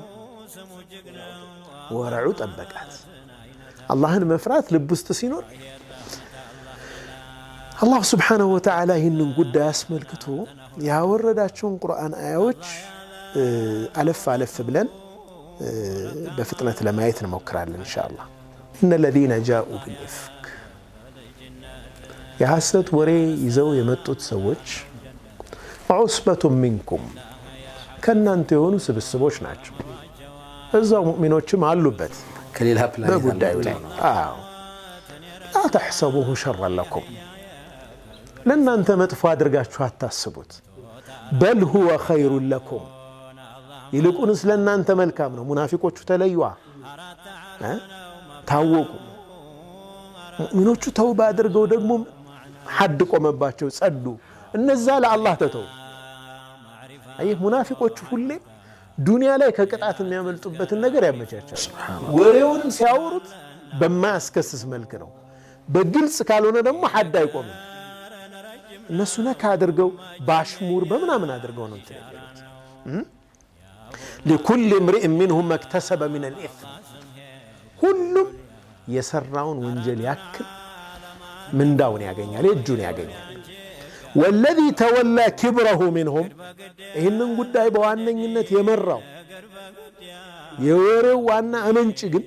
ወረዑ ጠበቃት። አላህን መፍራት ልብ ውስጥ ሲኖር አላህ ስብሓነሁ ወተዓላ ይህንን ጉዳይ አስመልክቶ ያወረዳቸውን ቁርአን አያዎች አለፍ አለፍ ብለን በፍጥነት ለማየት እንሞክራለን ኢንሻአላህ። ኢነ ለዚነ ጃኡ ቢልኢፍክ የሐሰት ወሬ ይዘው የመጡት ሰዎች ዑስበቱን ሚንኩም ከእናንተ የሆኑ ስብስቦች ናቸው። እዛው ሙእሚኖችም አሉበት ከሌላ ፕላኔት በጉዳዩ ላይ ላ ተሕሰቡሁ ሸረን ለኩም ለእናንተ መጥፎ አድርጋችሁ አታስቡት። በል ሁወ ኸይሩን ለኩም ይልቁንስ ለእናንተ መልካም ነው። ሙናፊቆቹ ተለዩዋ ታወቁ። ሙእሚኖቹ ተውባ አድርገው ደግሞ ሐድ ቆመባቸው ጸዱ። እነዛ ለአላህ ተተው። አየህ ሙናፊቆቹ ሁሌ ዱንያ ላይ ከቅጣት የሚያመልጡበትን ነገር ያመቻቻል። ወሬውንም ሲያወሩት በማያስከስስ መልክ ነው። በግልጽ ካልሆነ ደግሞ ሐድ አይቆምም። እነሱ ነካ አድርገው ባሽሙር በምናምን አድርገው ነው እንትነገሩት። ሊኩል እምሪእ ሚንሁም መክተሰበ ሚነል ኢስም ሁሉም የሰራውን ወንጀል ያክል ምንዳውን ያገኛል፣ እጁን ያገኛል። ወለዚ ተወላ ኪብረሁ ሚንሁም ይህንን ጉዳይ በዋነኝነት የመራው የወሬው ዋና አመንጭ ግን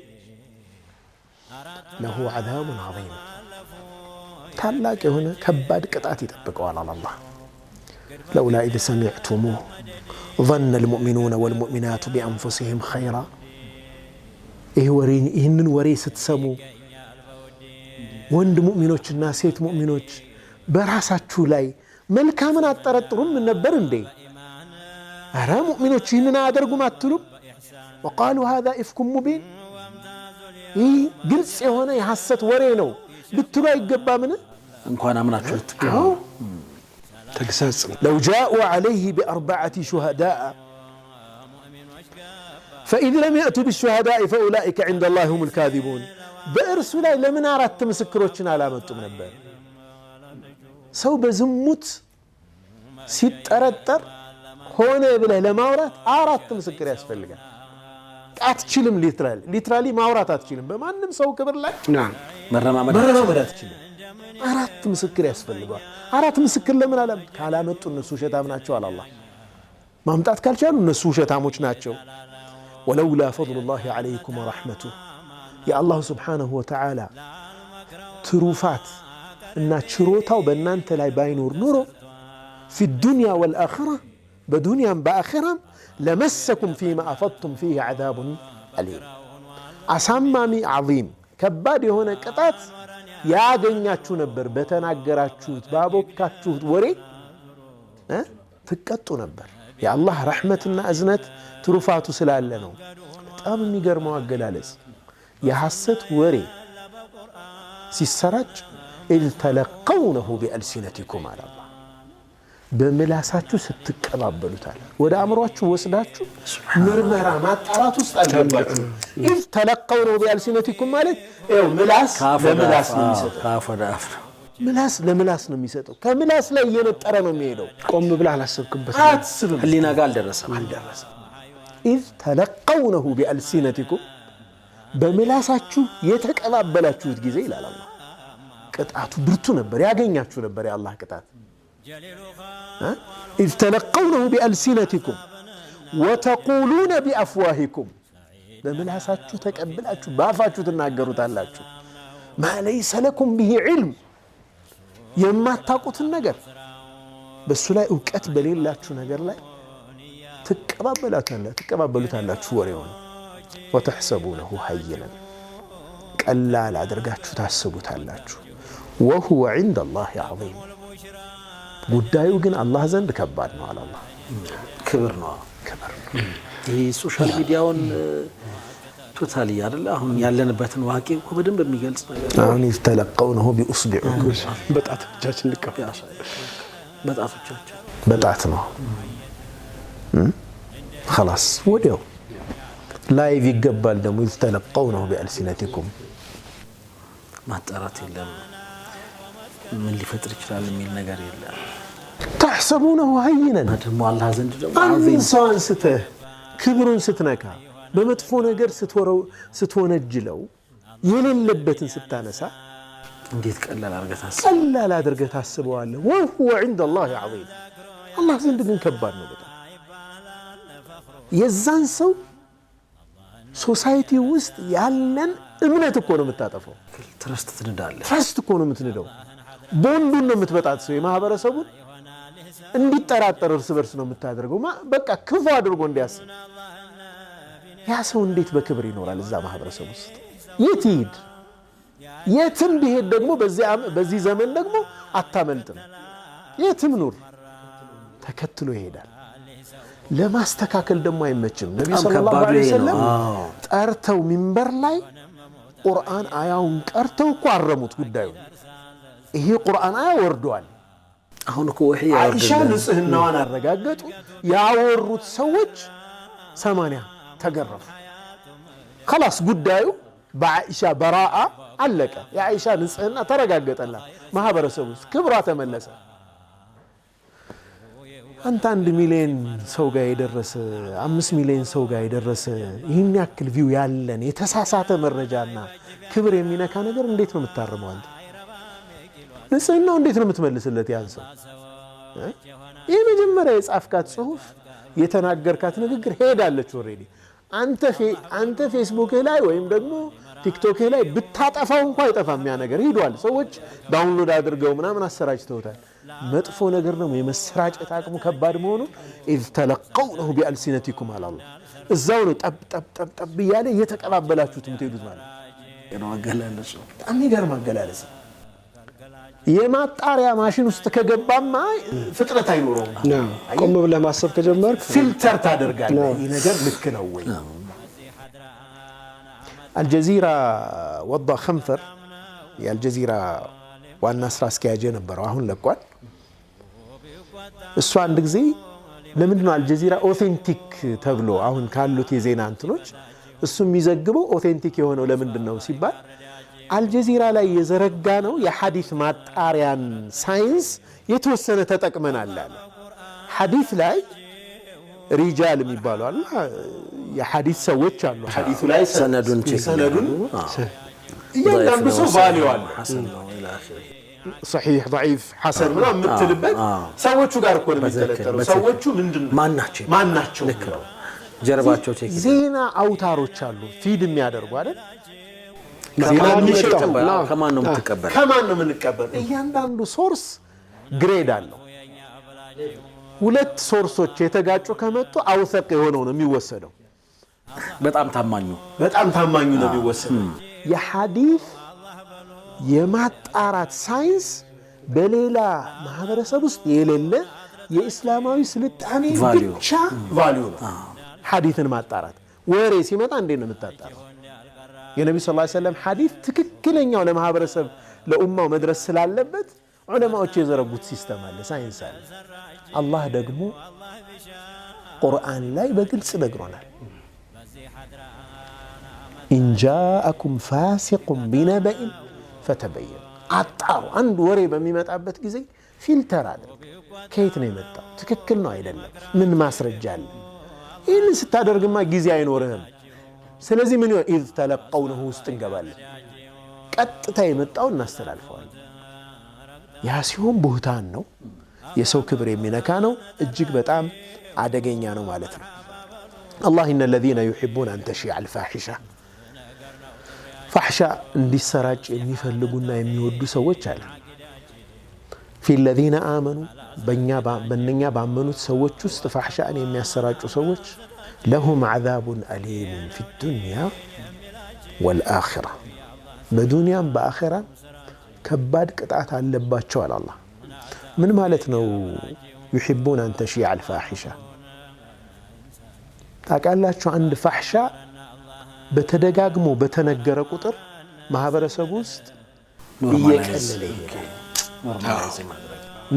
ለሁ ዐዛቡን ዐዚም ታላቅ የሆነ ከባድ ቅጣት ይጠብቀዋል አላህ። ለውላ ኢዝ ሰሚዕቱሙህ ظن المؤمنون والمؤمنات بأنفسهم خيرا ይህንን ወሬ ስትሰሙ ወንድ ሙእሚኖችና ሴት ሙእሚኖች በራሳችሁ ላይ መልካምን አጠረጥሩም ነበር እንዴ? አረ ሙእሚኖች ይህንን አያደርጉም አትሉም? وقالوا هذا إفك مبين ይህ ግልጽ የሆነ የሐሰት ወሬ ነው ልትሉ አይገባምን? እንኳን አምናችሁ ልትቀሩ ተግሳጽ لو جاءوا عليه بأربعة شهداء فإذ لم يأتوا بالشهداء فأولئك عند الله هم الكاذبون በእርሱ ላይ ለምን አራት ምስክሮችን አላመጡም ነበር? ሰው በዝሙት ሲጠረጠር ሆነ ብለህ ለማውራት አራት ምስክር ያስፈልጋል። አትችልም። ሊትራሊ ማውራት አትችልም። በማንም ሰው ክብር ላይ መረማመድ አትችልም። 4 ምስክር ያስፈልገዋል። 4 ምስክር ለምን አለ? ካላመጡ እነሱ ውሸታም ናቸው አለ አላህ። ማምጣት ካልቻሉ እነሱ ውሸታሞች ናቸው። ወለውላ ፈድሉላሂ ዐለይኩም ወረሕመቱሁ የአላሁ ስብሓነሁ ወተዓላ ትሩፋት እና ችሮታው በእናንተ ላይ ባይኖር ኑሮ ፊ ዱንያ ወልአኺራ በዱንያም በአኺራም ለመሰኩም ፊማ አፈድቱም ፊህ ዐዛቡን አሊም አሳማሚ ዐዚም ከባድ የሆነ ቅጣት ያገኛችሁ ነበር። በተናገራችሁት ባቦካችሁት ወሬ ትቀጡ ነበር። የአላህ ረሕመትና እዝነት ትሩፋቱ ስላለ ነው። በጣም የሚገርመው አገላለጽ የሐሰት ወሬ ሲሰራጭ ኢዝ ተለቀውነሁ ቢአልሲነቲኩም አለ አላህ። በምላሳችሁ ስትቀባበሉታል። ወደ አእምሯችሁ ወስዳችሁ ምርመራ ማጣራት ውስጥ አልገባችሁ። ኢዝ ተለቀውነሁ ቢአልሲነቲኩም ማለት ይኸው ምላስ ለምላስ ነው የሚሰጠው። ምላስ ለምላስ ነው የሚሰጠው። ከምላስ ላይ እየነጠረ ነው የሚሄደው። ቆም ብለህ አላሰብክበትም፣ አትስብም። ህሊና ጋር አልደረሰም። ኢዝ ተለቀውነሁ ቢአልሲነቲኩም በምላሳችሁ የተቀባበላችሁት ጊዜ ይላል አላህ። ቅጣቱ ብርቱ ነበር፣ ያገኛችሁ ነበር የአላህ ቅጣት። ኢዝ ተለቀውነሁ ቢአልሲነቲኩም ወተቁሉነ ቢአፍዋሂኩም በምላሳችሁ ተቀብላችሁ በአፋችሁ ትናገሩታላችሁ። ማ ለይሰ ለኩም ቢሂ ዒልም የማታውቁትን ነገር በሱ ላይ እውቀት በሌላችሁ ነገር ላይ ትቀባበሉታላችሁ ወሬውን። ወተሕሰቡነሁ ሀይነን ቀላል አድርጋችሁ ታስቡታላችሁ። ወሁወ ዒንደ አላህ ዐዚም ጉዳዩ ግን አላህ ዘንድ ከባድ ነው አለ አላህ። ክብር ነው። ይህ ሶሻል ሚዲያውን ቶታሊ አይደለ አሁን ያለንበትን ዋቂ እኮ በደንብ የሚገልጽ ነገር ነው። አሁን ይተለቀውነሁ ቢኡስቢዑኩም በጣቶቻችን በጣት ነው خلاص ወዲያው ላይቭ ይገባል። ደግሞ ይተለቀውነሁ ቢአልሲነቲኩም ማጣራት የለም ምን ሊፈጥር ይችላል የሚል ነገር የለም። ተሕሰቡነሁ ሀይነን ደግሞ አላህ ዘንድ ደግሞ አንድን ሰው አንስተህ ክብሩን ስትነካ በመጥፎ ነገር ስትወነጅለው የሌለበትን ስታነሳ እንዴት ቀላል አድርገህ ታስበዋለህ። ወሁወ ዒንደ አላህ ዐዚም አላህ ዘንድ ግን ከባድ ነው በጣም። የዛን ሰው ሶሳይቲ ውስጥ ያለን እምነት እኮ ነው የምታጠፈው። ትረስት ትንዳለህ። ትረስት እኮ ነው የምትንደው። ቦንዱን ነው የምትበጣጥሰው። የማህበረሰቡን እንዲጠራጠር እርስ በርስ ነው የምታደርገው። በቃ ክፉ አድርጎ እንዲያስብ። ያ ሰው እንዴት በክብር ይኖራል እዛ ማህበረሰብ ውስጥ? የት ይሄድ? የትም ቢሄድ ደግሞ በዚህ ዘመን ደግሞ አታመልጥም። የትም ኑር ተከትሎ ይሄዳል። ለማስተካከል ደግሞ አይመችም። ነብዩ ሰለላሁ ዐለይሂ ወሰለም ጠርተው ሚንበር ላይ ቁርአን አያውን ቀርተው እኮ አረሙት ጉዳዩ። ይሄ ቁርአን አያ ወርዷል። አሁን እኮ ወህይ አይሻ ንጽህናዋን አረጋገጡ። ያወሩት ሰዎች 80 ተገረፉ። خلاص ጉዳዩ በአይሻ በራአ አለቀ። የአይሻ ንጽህና ተረጋገጠላት። ማህበረሰቡ ክብሯ ተመለሰ። አንተ 1 ሚሊዮን ሰው ጋር የደረሰ 5 ሚሊዮን ሰው ጋር የደረሰ ይህን ያክል ቪው ያለን የተሳሳተ መረጃና ክብር የሚነካ ነገር እንዴት ነው የምታርመው? አንተ ንጽህናው እንዴት ነው የምትመልስለት? ያን ሰው ይህ መጀመሪያ የጻፍካት ጽሁፍ የተናገርካት ንግግር ሄዳለች ኦልሬዲ። አንተ ፌስቡክ ላይ ወይም ደግሞ ቲክቶክ ላይ ብታጠፋው እንኳን አይጠፋም። ያ ነገር ሄዷል። ሰዎች ዳውንሎድ አድርገው ምናምን አሰራጭተውታል። መጥፎ ነገር ደግሞ የመሰራጨት አቅሙ ከባድ መሆኑ ኢዝ ተለቀውነሁ ቢአልሲነቲኩም አለ አላህ። እዛው ነው ጠብ እያለ እየተቀባበላችሁት የምትሄዱት ማለት ነው። አገላለጹ በጣም የሚገርም አገላለጽ። የማጣሪያ ማሽን ውስጥ ከገባማ ፍጥነት አይኖረውም። ቆም ብለህ ማሰብ ከጀመርክ ፊልተር ታደርጋለህ። ይህ ነገር ልክ ነው ወይ? አልጀዚራ ወዳ ኸንፈር የአልጀዚራ ዋና ስራ አስኪያጅ የነበረው አሁን ለቋል። እሱ አንድ ጊዜ ለምንድነው አልጀዚራ ኦቴንቲክ ተብሎ አሁን ካሉት የዜና እንትኖች እሱ የሚዘግበው ኦቴንቲክ የሆነው ለምንድነው ሲባል አልጀዚራ ላይ የዘረጋ ነው የሐዲስ ማጣሪያን ሳይንስ የተወሰነ ተጠቅመናል አለ። ሐዲስ ላይ ሪጃል የሚባሉ አለ የሐዲስ ሰዎች አሉ። ሐዲሱ ላይ ሰነዱን እያንዳንዱ ሰው ቫልዩ አለ። ሰሒህ ضعيف ሐሰን ምናምን የምትልበት ሰዎቹ ጋር እኮ ነው የሚተለጠለው። ሰዎቹ ምንድነው ማን ናቸው? ልክ ነው። ጀርባቸው ቼክ ዜና አውታሮች አሉ ፊድ የሚያደርጉ አይደል? ከማን ነው የምትቀበለው? ከማን ነው የምንቀበለው? እያንዳንዱ ሶርስ ግሬድ አለው። ሁለት ሶርሶች የተጋጩ ከመጡ አውሰቅ የሆነው ነው የሚወሰደው። በጣም ታማኙ ነው የሚወሰደው። የሐዲስ የማጣራት ሳይንስ በሌላ ማህበረሰብ ውስጥ የሌለ የእስላማዊ ስልጣኔ ብቻ ቫልዩ ነው። ሐዲስን ማጣራት ወሬ ሲመጣ እንዴት ነው የምታጣራው? የነብዩ ሰለላሁ ዐለይሂ ወሰለም ሐዲስ ትክክለኛው ለማህበረሰብ ለኡማው መድረስ ስላለበት ዑለማዎች የዘረጉት ሲስተም አለ፣ ሳይንስ አለ። አላህ ደግሞ ቁርአን ላይ በግልጽ ነግሮናል። ኢንጃአኩም ፋሲቁን ቢነበኢን ፈተበየኑ፣ አጣሩ። አንድ ወሬ በሚመጣበት ጊዜ ፊልተር አድርግ። ከየት ነው የመጣው? ትክክል ነው አይደለም? ምን ማስረጃ አለ? ይህንን ስታደርግማ ጊዜ አይኖርህም። ስለዚህ ምን ይሆን? ኢዝ ተለቀውነሁ ውስጥ እንገባለን። ቀጥታ የመጣው እናስተላልፈዋለን። ያ ሲሆን ቡህታን ነው፣ የሰው ክብር የሚነካ ነው፣ እጅግ በጣም አደገኛ ነው ማለት ነው። አላህ ኢነ ለዚነ ዩሒቡነ አን ተሺዕ አልፋሒሻ፣ ፋሕሻ እንዲሰራጭ የሚፈልጉና የሚወዱ ሰዎች አለ። ፊ ለዚነ አመኑ፣ በእነኛ ባመኑት ሰዎች ውስጥ ፋሕሻን የሚያሰራጩ ሰዎች ለሁም ዓዛቡን አሊሙን ፊ ዱንያ ወልአኺራ፣ በዱንያም በአኺራም ከባድ ቅጣት አለባቸው አለ አላህ። ምን ማለት ነው? ዩሒቡን አን ተሺዕ አልፋሒሻ ታውቃላችሁ? አንድ ፋሕሻ በተደጋግሞ በተነገረ ቁጥር ማህበረሰቡ ውስጥ እየቀለለ ይሄዳል፣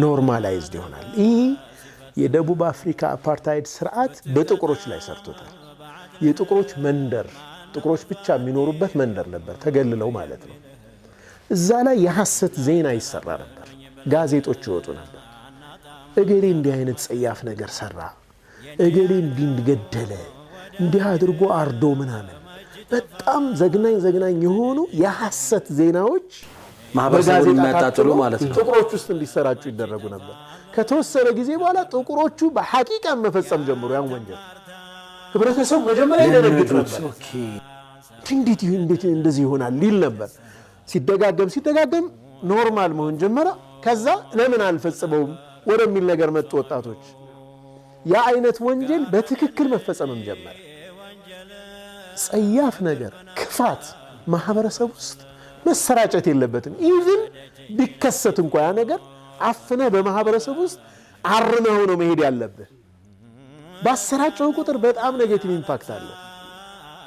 ኖርማላይዝድ ይሆናል። ይህ የደቡብ አፍሪካ አፓርታይድ ስርዓት በጥቁሮች ላይ ሰርቶታል። የጥቁሮች መንደር፣ ጥቁሮች ብቻ የሚኖሩበት መንደር ነበር፣ ተገልለው ማለት ነው። እዛ ላይ የሐሰት ዜና ይሰራ ነበር፣ ጋዜጦች ይወጡ ነበር። እገሌ እንዲህ አይነት ጸያፍ ነገር ሰራ፣ እገሌ እንዲህ ገደለ፣ እንዲህ አድርጎ አርዶ ምናምን፣ በጣም ዘግናኝ የሆኑ የሐሰት ዜናዎች ማህበረሰቡን የሚያጣጥሉ ማለት ነው ጥቁሮች ውስጥ እንዲሰራጩ ይደረጉ ነበር። ከተወሰነ ጊዜ በኋላ ጥቁሮቹ በሐቂቃ መፈጸም ጀምሩ ያን ወንጀል። ህብረተሰቡ መጀመሪያ ይደነግጥ ነበር። እንዴት እንደዚህ ይሆናል ሊል ነበር። ሲደጋገም ኖርማል መሆን ጀመረ። ከዛ ለምን አልፈጽመውም ወደሚል ነገር መጡ ወጣቶች። ያ አይነት ወንጀል በትክክል መፈጸምም ጀመረ። ጸያፍ ነገር፣ ክፋት ማህበረሰብ ውስጥ መሰራጨት የለበትም። ኢቭን ቢከሰት እንኳ ያ ነገር አፍነህ በማህበረሰብ ውስጥ አርመህ ነው መሄድ ያለብህ። ባሰራጨው ቁጥር በጣም ኔጌቲቭ ኢምፓክት አለ።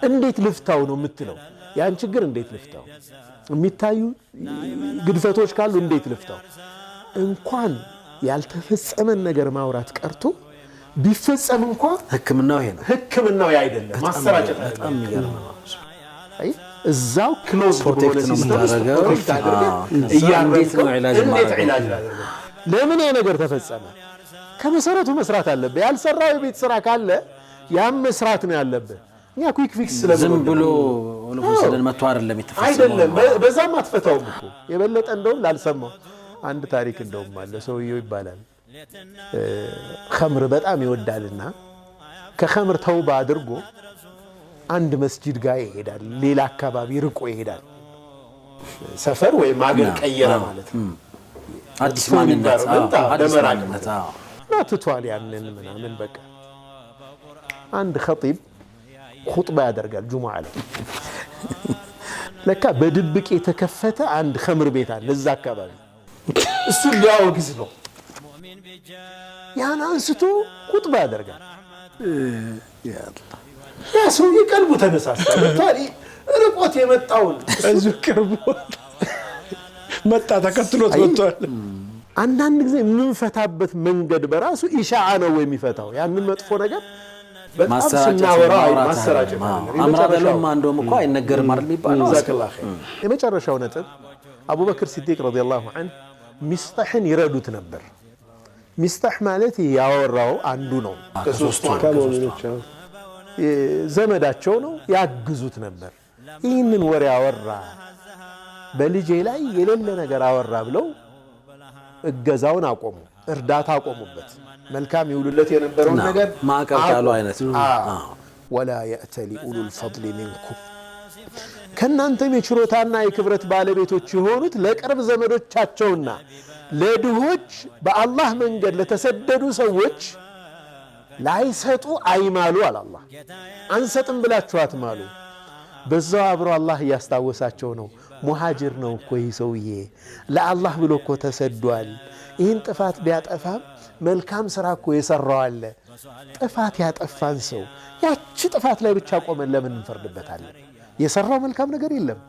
እንዴት ልፍታው ነው የምትለው? ያን ችግር እንዴት ልፍታው? የሚታዩ ግድፈቶች ካሉ እንዴት ልፍታው? እንኳን ያልተፈጸመን ነገር ማውራት ቀርቶ ቢፈጸም እንኳ ህክምናው ይሄ ነው። ህክምናው አይደለም ማሰራጨት በጣም የሚገርም ነው። እዛው ክሎዝ ፕሮቴክት ነው የምታደርገው። እንዴት ነው ዒላጅ ማድረግ? ለምን ያ ነገር ተፈጸመ? ከመሰረቱ መስራት አለብህ። ያልሰራው የቤት ስራ ካለ ያም መስራት ነው ያለብህ። እኛ ኩዊክ ፊክስ ዝም ብሎ ለምሳሌ መጥቶ አይደለም የተፈጸመው አይደለም። በዛም አትፈታውም እኮ የበለጠ እንደውም ላልሰማው አንድ ታሪክ እንደውም አለ። ሰውየው ይባላል ኸምር በጣም ይወዳልና ከኸምር ተውባ አድርጎ አንድ መስጂድ ጋር ይሄዳል። ሌላ አካባቢ ርቆ ይሄዳል። ሰፈር ወይም አገር ቀየረ ማለት ነው። አዲስ ማንነት በመራቅነት ትቷል ያንን ምናምን። በቃ አንድ ኸጢብ ኹጥባ ያደርጋል ጁሙዓ ላይ። ለካ በድብቅ የተከፈተ አንድ ኸምር ቤት አለ እዛ አካባቢ። እሱን ሊያወግዝ ነው። ያን አንስቶ ኹጥባ ያደርጋል። ያ ሰውዬ ቀልቡ ተነሳሳ። ርቆት የመጣውን እዙ ቅርቡ መጣ፣ ተከትሎት መጥቷል። አንዳንድ ጊዜ የምንፈታበት መንገድ በራሱ ኢሻዓ ነው የሚፈታው ያንን መጥፎ ነገር። በጣም ስናወራ ማሰራጨት አምራበሉም አንዶም እኮ አይነገርም አይደል የሚባለው። የመጨረሻው ነጥብ አቡበክር ሲዲቅ ረዲየላሁ ዐንሁ ሚስጣሕን ይረዱት ነበር። ሚስጣሕ ማለት ያወራው አንዱ ነው፣ ከሶስቱ ዘመዳቸው ነው፣ ያግዙት ነበር። ይህንን ወሬ አወራ፣ በልጄ ላይ የሌለ ነገር አወራ ብለው እገዛውን አቆሙ፣ እርዳታ አቆሙበት። መልካም ይውሉለት የነበረውን ነገር ማዕቀብ ጣሉ አይነት ነው። ወላ የእተሊ ኡሉል ፈድሊ ሚንኩም ከእናንተም የችሮታና የክብረት ባለቤቶች የሆኑት ለቅርብ ዘመዶቻቸውና ለድሆች በአላህ መንገድ ለተሰደዱ ሰዎች ላይሰጡ አይማሉ አለ አላህ። አንሰጥም ብላችሁ አትማሉ። በዛው አብሮ አላህ እያስታወሳቸው ነው። ሙሃጅር ነው እኮ ይህ ሰውዬ ለአላህ ብሎ እኮ ተሰዷል። ይህን ጥፋት ቢያጠፋም መልካም ሥራ እኮ የሠራው አለ። ጥፋት ያጠፋን ሰው ያቺ ጥፋት ላይ ብቻ ቆመን ለምን እንፈርድበታለን? የሠራው መልካም ነገር የለም።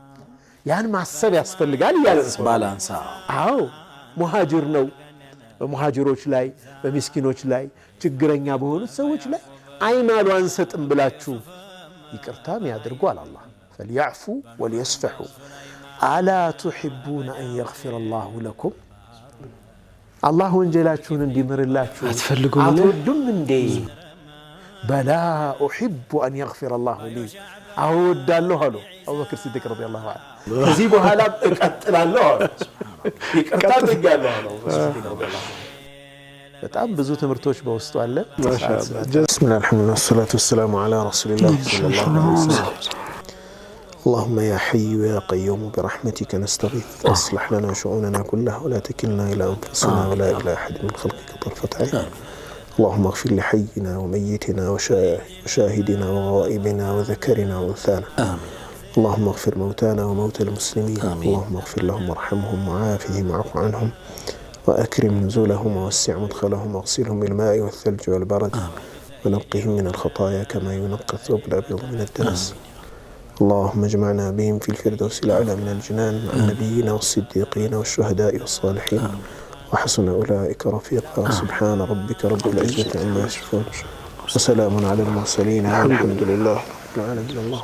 ያን ማሰብ ያስፈልጋል እያለ ባላንሳ። አዎ ሙሃጅር ነው። በሙሃጅሮች ላይ በሚስኪኖች ላይ ችግረኛ በሆኑት ሰዎች ላይ አይማሉ አንሰጥም ብላችሁ ይቅርታም ያድርጉ አለ አላህ። ፈልያዕፉ ወልየስፈሑ አላ ቱሒቡነ አን የግፊረ አላሁ ለኩም አላህ ወንጀላችሁን እንዲምርላችሁ አትወዱም እንዴ? በላ ኡሒቡ አን የግፊረ አላሁ ሊ አወዳለሁ አሉ አቡበክር ሲዲቅ ረዲየላሁ ዐንሁ። ከዚህ በኋላ እቀጥላለሁ አሉ። ይቅርታ አድርጋለሁ አሉ አቡበክር ሲዲቅ ረዲየላሁ ዐንሁ። በጣም ብዙ ትምህርቶች በውስጡ አለ። ቢስሚላህ አልሐምዱሊላህ ወሰላቱ ወሰላሙ ዐላ ረሱሊላህ ሰለላሁ ዐለይሂ ወሰለም اللهم يا حي يا قيوم برحمتك نستغيث اصلح لنا شؤوننا كلها ولا تكلنا إلى أنفسنا ولا إلى أحد من خلقك طرفة عين اللهم اغفر لحينا وميتنا وشاهدنا وغائبنا وذكرنا وأنثانا اللهم اغفر موتانا وموتى المسلمين اللهم اغفر لهم وارحمهم وعافهم واعف عنهم وأكرم نزولهم ووسع مدخلهم واغسلهم بالماء والثلج والبرد ونقهم من الخطايا كما ينقى الثوب الأبيض من الدنس اللهم اجمعنا بهم في الفردوس الأعلى من الجنان مع النبيين والصديقين والشهداء والصالحين وحسن أولئك رفيقا سبحان ربك رب العزة عما يصفون وسلام على المرسلين والحمد لله رب العالمين.